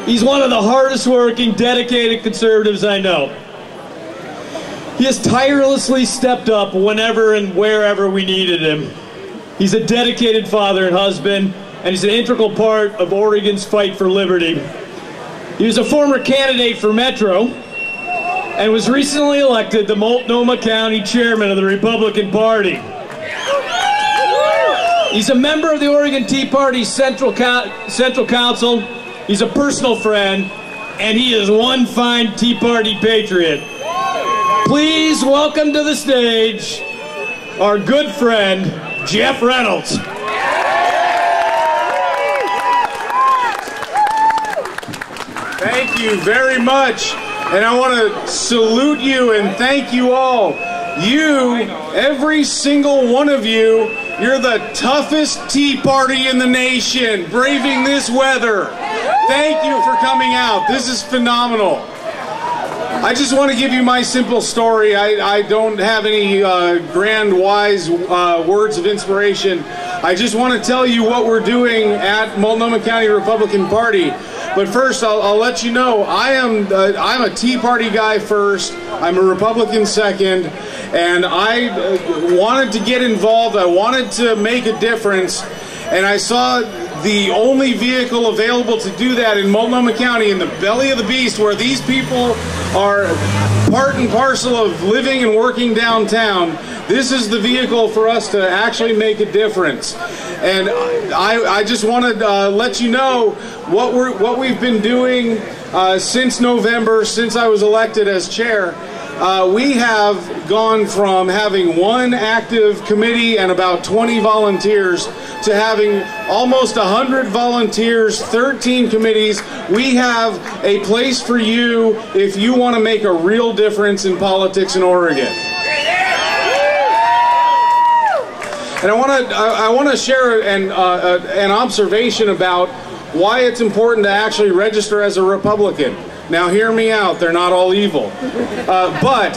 He's one of the hardest working, dedicated conservatives I know. He has tirelessly stepped up whenever and wherever we needed him. He's a dedicated father and husband, and he's an integral part of Oregon's fight for liberty. He was a former candidate for Metro and was recently elected the Multnomah County Chairman of the Republican Party. He's a member of the Oregon Tea Party Central Council. He's a personal friend, and he is one fine Tea Party patriot. Please welcome to the stage our good friend, Jeff Reynolds. Thank you very much. And I want to salute you and thank you all. You, every single one of you, you're the toughest Tea Party in the nation, braving this weather. Thank you for coming out. This is phenomenal. I just want to give you my simple story. I don't have any grand, wise words of inspiration. I just want to tell you what we're doing at Multnomah County Republican Party. But first, I'll let you know, I'm a Tea Party guy first, I'm a Republican second, and I wanted to get involved, I wanted to make a difference, and I saw the only vehicle available to do that in Multnomah County, in the belly of the beast, where these people are part and parcel of living and working downtown. This is the vehicle for us to actually make a difference. And I just want to let you know what we've been doing since November, since I was elected as chair. We have gone from having one active committee and about 20 volunteers to having almost 100 volunteers, 13 committees. We have a place for you if you want to make a real difference in politics in Oregon. And I want to share an observation about why it's important to actually register as a Republican. Now hear me out, they're not all evil. But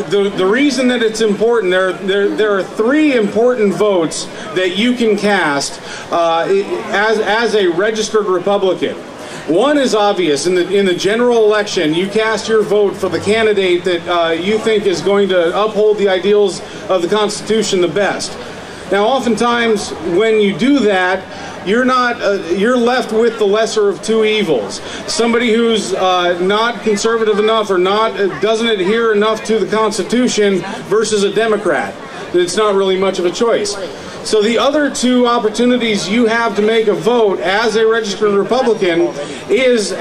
the reason that it's important, there are three important votes that you can cast as a registered Republican. One is obvious. In the general election, you cast your vote for the candidate that you think is going to uphold the ideals of the Constitution the best. Now oftentimes when you do that, you're left with the lesser of two evils. Somebody who's not conservative enough or doesn't adhere enough to the Constitution versus a Democrat. It's not really much of a choice. So the other two opportunities you have to make a vote as a registered Republican is,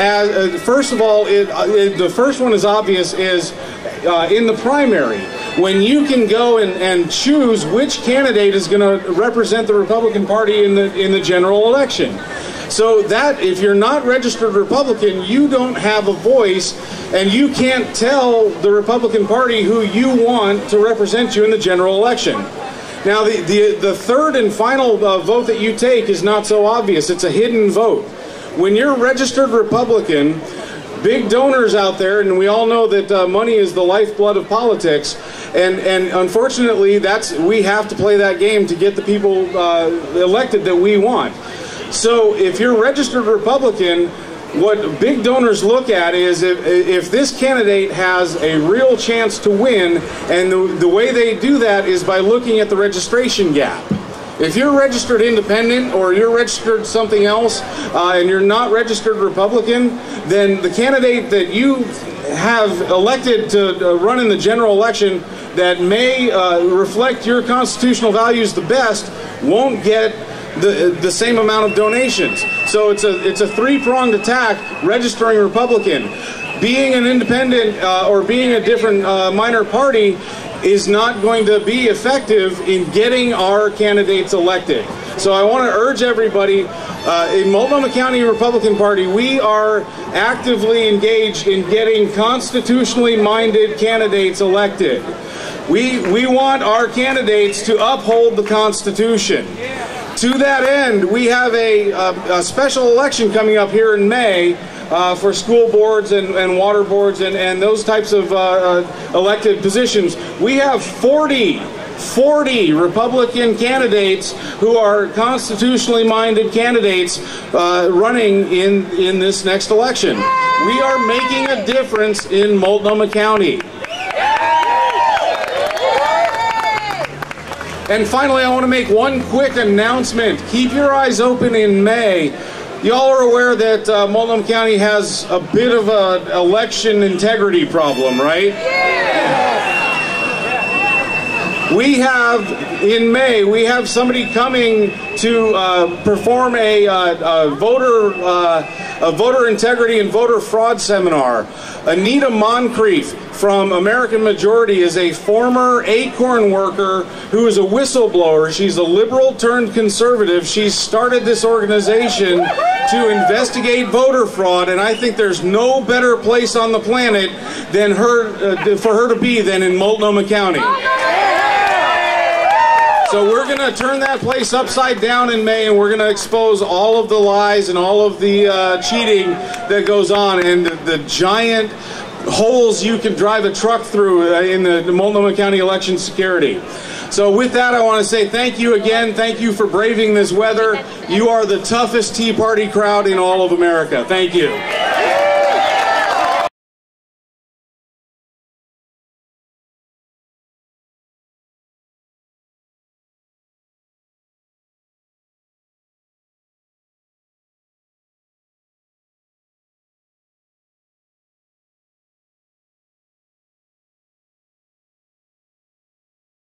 first of all, the first one is obvious, is in the primary, when you can go and choose which candidate is going to represent the Republican Party in the general election. So that if you're not registered Republican, you don't have a voice, and you can't tell the Republican Party who you want to represent you in the general election. Now the third and final vote that you take is not so obvious. It's a hidden vote. When you're registered Republican, big donors out there, and we all know that money is the lifeblood of politics, and unfortunately we have to play that game to get the people elected that we want. So if you're registered Republican, what big donors look at is if this candidate has a real chance to win, and the way they do that is by looking at the registration gap. If you're registered independent or you're registered something else and you're not registered Republican, then the candidate that you have elected to run in the general election that may reflect your constitutional values the best won't get the same amount of donations. So it's a three-pronged attack registering Republican. Being an independent or being a different minor party is not going to be effective in getting our candidates elected. So I want to urge everybody, in Multnomah County Republican Party, we are actively engaged in getting constitutionally minded candidates elected. We want our candidates to uphold the Constitution. To that end, we have a special election coming up here in May for school boards and water boards and those types of elected positions. We have 40 40 Republican candidates who are constitutionally minded candidates running in this next election. We are making a difference in Multnomah County. And finally, I want to make one quick announcement. Keep your eyes open in May. Y'all are aware that Multnomah County has a bit of an election integrity problem, right? We have, in May, we have somebody coming to perform a voter integrity and voter fraud seminar. Anita Moncrief from American Majority is a former Acorn worker who is a whistleblower. She's a liberal turned conservative. She's started this organization to investigate voter fraud, and I think there's no better place on the planet than for her to be than in Multnomah County. So we're going to turn that place upside down in May, and we're going to expose all of the lies and all of the cheating that goes on, and the giant holes you can drive a truck through in the Multnomah County election security. So with that, I want to say thank you again. Thank you for braving this weather. You are the toughest Tea Party crowd in all of America. Thank you.